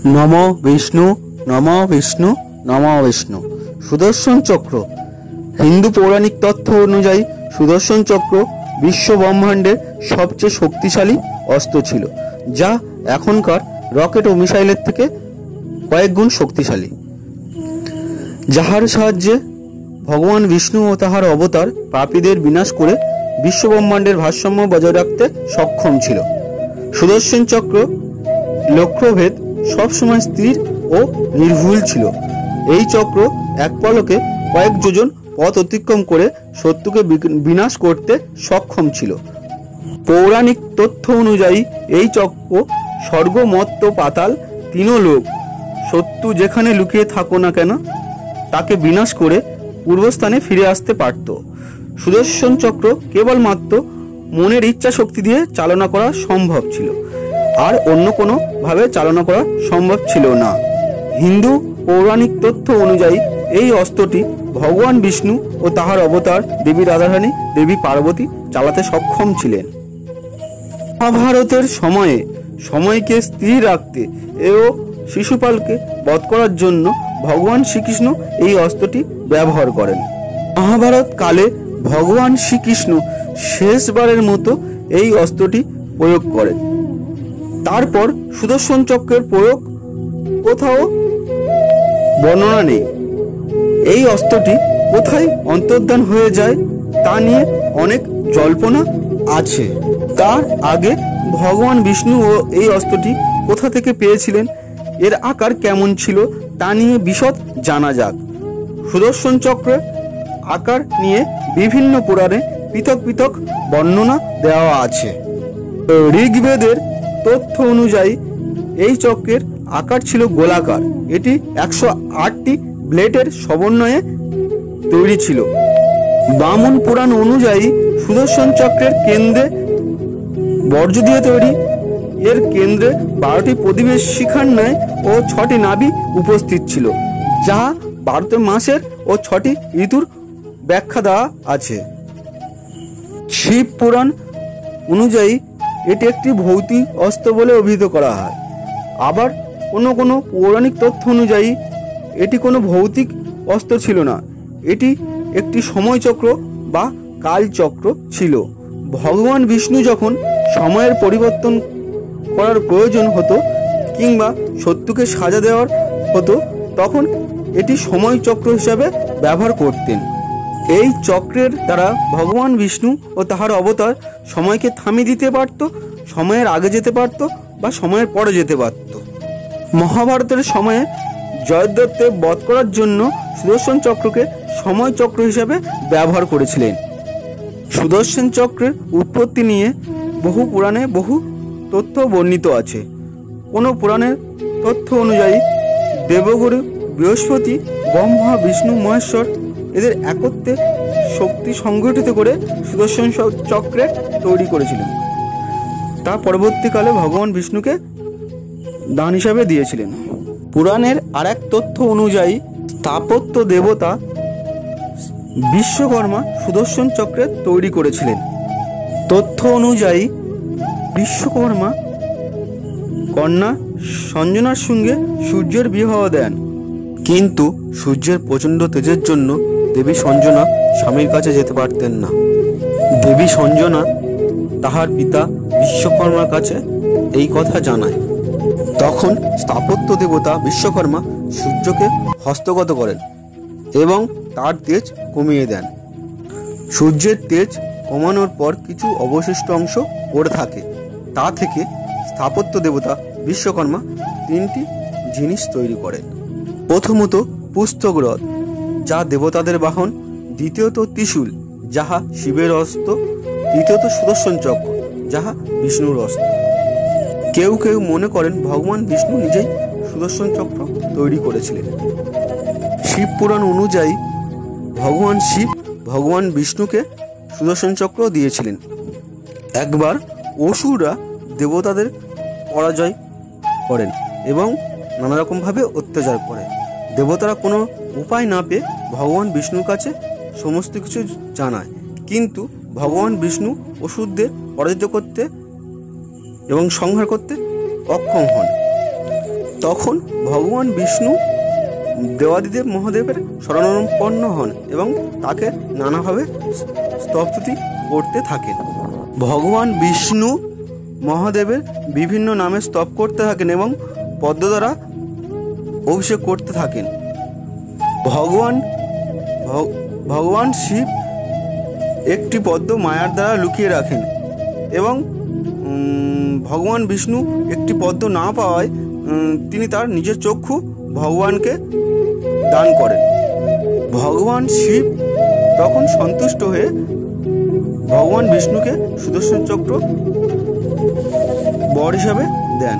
নম বিষ্ণু, নম বিষ্ণু, নম বিষ্ণু। সুদর্শন চক্র। হিন্দু পৌরাণিক তথ্য অনুযায়ী সুদর্শন চক্র বিশ্ব ব্রহ্মাণ্ডের সবচেয়ে শক্তিশালী অস্ত্র ছিল, যা এখনকার রকেট ও মিসাইলের থেকে কয়েক গুণ শক্তিশালী। যাহার সাহায্যে ভগবান বিষ্ণু ও তাহার অবতার পাপীদের বিনাশ করে বিশ্ব ব্রহ্মাণ্ডের ভারসাম্য বজায় রাখতে সক্ষম ছিল। সুদর্শন চক্র লক্ষ্যভেদ সবসময় স্থির ও নির্ভুল ছিল। এই চক্র এক পলকে কয়েক যোজন পথ অতিক্রম করে শত্রুকে বিনাশ করতে সক্ষম ছিল। পৌরাণিক তথ্য অনুযায়ী এই চক্র স্বর্গ, মর্ত্য, পাতাল তিনও লোক শত্রু যেখানে লুকিয়ে থাকো না কেন তাকে বিনাশ করে পূর্বস্থানে ফিরে আসতে পারত। সুদর্শন চক্র কেবলমাত্র মনের ইচ্ছা শক্তি দিয়ে চালনা করা সম্ভব ছিল, আর অন্য কোনো ভাবে চালনা করা সম্ভব ছিল না। হিন্দু পৌরাণিক তথ্য অনুযায়ী এই অস্ত্রটি ভগবান বিষ্ণু ও তাহার অবতার দেবী রাধারানী, দেবী পার্বতী চালাতে সক্ষম ছিলেন। মহাভারতের সময়ে সময়কে স্থির রাখতে ও শিশুপালকে বধ করার জন্য ভগবান শ্রীকৃষ্ণ এই অস্ত্রটি ব্যবহার করেন। মহাভারত কালে ভগবান শ্রীকৃষ্ণ শেষবারের মতো এই অস্ত্রটি প্রয়োগ করেন। তারপর সুদর্শন চক্রের প্রয়োগ কোথাও বর্ণনা নেই। এই অস্ত্রটি কোথায় অন্তর্ধান হয়ে যায় তা নিয়ে অনেক জল্পনা আছে। তার আগে ভগবান বিষ্ণু ও এই অস্ত্রটি কোথা থেকে পেয়েছিলেন, এর আকার কেমন ছিল তা নিয়ে বিশদ জানা যাক। সুদর্শন চক্রের আকার নিয়ে বিভিন্ন পুরাণে পৃথক পৃথক বর্ণনা দেওয়া আছে। ঋগ্বেদের তথ্য অনুযায়ী এই চক্রের আকার ছিল গোলাকার। এটি 108টি ব্লেডের সমন্বয়ে তৈরি ছিল। বামন পুরাণ অনুযায়ী সুদর্শন চক্রের কেন্দ্রে বর্জ্য দিয়ে তৈরি। এর কেন্দ্রে 12টি প্রদীপের শিখার ন্যায় ও 6টি নাভি উপস্থিত ছিল, যা 12 মাসের ও 6টি ঋতুর ব্যাখ্যা দেওয়া আছে। শিব পুরাণ অনুযায়ী এটি একটি ভৌতিক অস্ত্র বলে অভিহিত করা হয়। আবার কোনো কোনো পৌরাণিক তথ্য অনুযায়ী এটি কোনো ভৌতিক অস্ত্র ছিল না, এটি একটি সময়চক্র বা কালচক্র ছিল। ভগবান বিষ্ণু যখন সময়ের পরিবর্তন করার প্রয়োজন হতো কিংবা শত্রুকে সাজা দেওয়ার হতো, তখন এটি সময়চক্র হিসাবে ব্যবহার করতেন। এই চক্রের দ্বারা ভগবান বিষ্ণু ও তাহার অবতার সময়কে থামিয়ে দিতে পারত, সময়ের আগে যেতে পারত বা সময়ের পরে যেতে পারত। মহাভারতের সময়ে জয়দ্রথকে বধ করার জন্য সুদর্শন চক্রকে সময় চক্র হিসাবে ব্যবহার করেছিলেন। সুদর্শন চক্রের উৎপত্তি নিয়ে বহু পুরাণে বহু তথ্য বর্ণিত আছে। কোনো পুরাণের তথ্য অনুযায়ী দেবগুরু বৃহস্পতি, ব্রহ্মা, বিষ্ণু, মহেশ্বর এদের একত্রে শক্তি সংগঠিত করে সুদর্শন চক্রে তৈরি করেছিলেন। তা পরবর্তীকালে ভগবান বিষ্ণুকে দান হিসাবে দিয়েছিলেন। পুরাণের আরেক তথ্য অনুযায়ী স্থাপত্য দেবতা বিশ্বকর্মা সুদর্শন চক্রে তৈরি করেছিলেন। তথ্য অনুযায়ী বিশ্বকর্মা কন্যা সঞ্জনার সঙ্গে সূর্যের বিবাহ দেন, কিন্তু সূর্যের প্রচণ্ড তেজের জন্য দেবী সঞ্জনা স্বামীর কাছে যেতে পারতেন না। দেবী সঞ্জনা তাহার পিতা বিশ্বকর্মার কাছে এই কথা জানায়। তখন স্থাপত্য দেবতা বিশ্বকর্মা সূর্যকে হস্তগত করেন এবং তার তেজ কমিয়ে দেন। সূর্যের তেজ কমানোর পর কিছু অবশিষ্ট অংশ পড়ে থাকে। তা থেকে স্থাপত্য দেবতা বিশ্বকর্মা 3টি জিনিস তৈরি করেন। প্রথমত পুস্তক রথ, যা দেবতাদের বাহন। দ্বিতীয়ত ত্রিশূল, যাহা শিবের অস্ত্র। তৃতীয়ত সুদর্শন চক্র, যাহা বিষ্ণুর অস্ত্র। কেউ কেউ মনে করেন ভগবান বিষ্ণু নিজেই সুদর্শন চক্র তৈরি করেছিলেন। শিব পুরাণ অনুযায়ী ভগবান শিব ভগবান বিষ্ণুকে সুদর্শন চক্র দিয়েছিলেন। একবার অসুররা দেবতাদের পরাজয় করেন এবং নানা রকমভাবে অত্যাচার করে। দেবতারা কোনো উপায় না পেয়ে ভগবান বিষ্ণুর কাছে সমস্ত কিছু জানায়, কিন্তু ভগবান বিষ্ণু অসুরদের পরাজিত করতে এবং সংহার করতে অক্ষম হন। তখন ভগবান বিষ্ণু দেবাদিদেব মহাদেবের শরণাপন্ন হন এবং তাকে নানাভাবে স্তবস্তুতি করতে থাকেন। ভগবান বিষ্ণু মহাদেবের বিভিন্ন নামে স্তব করতে থাকেন এবং পদ্ম দ্বারা অভিষেক করতে থাকেন। ভগবান শিব একটি পদ্ম মায়ার দ্বারা লুকিয়ে রাখেন এবং ভগবান বিষ্ণু একটি পদ্ম না পাওয়ায় তিনি তার নিজের চক্ষু ভগবানকে দান করেন। ভগবান শিব তখন সন্তুষ্ট হয়ে ভগবান বিষ্ণুকে সুদর্শন চক্র বর হিসাবে দেন।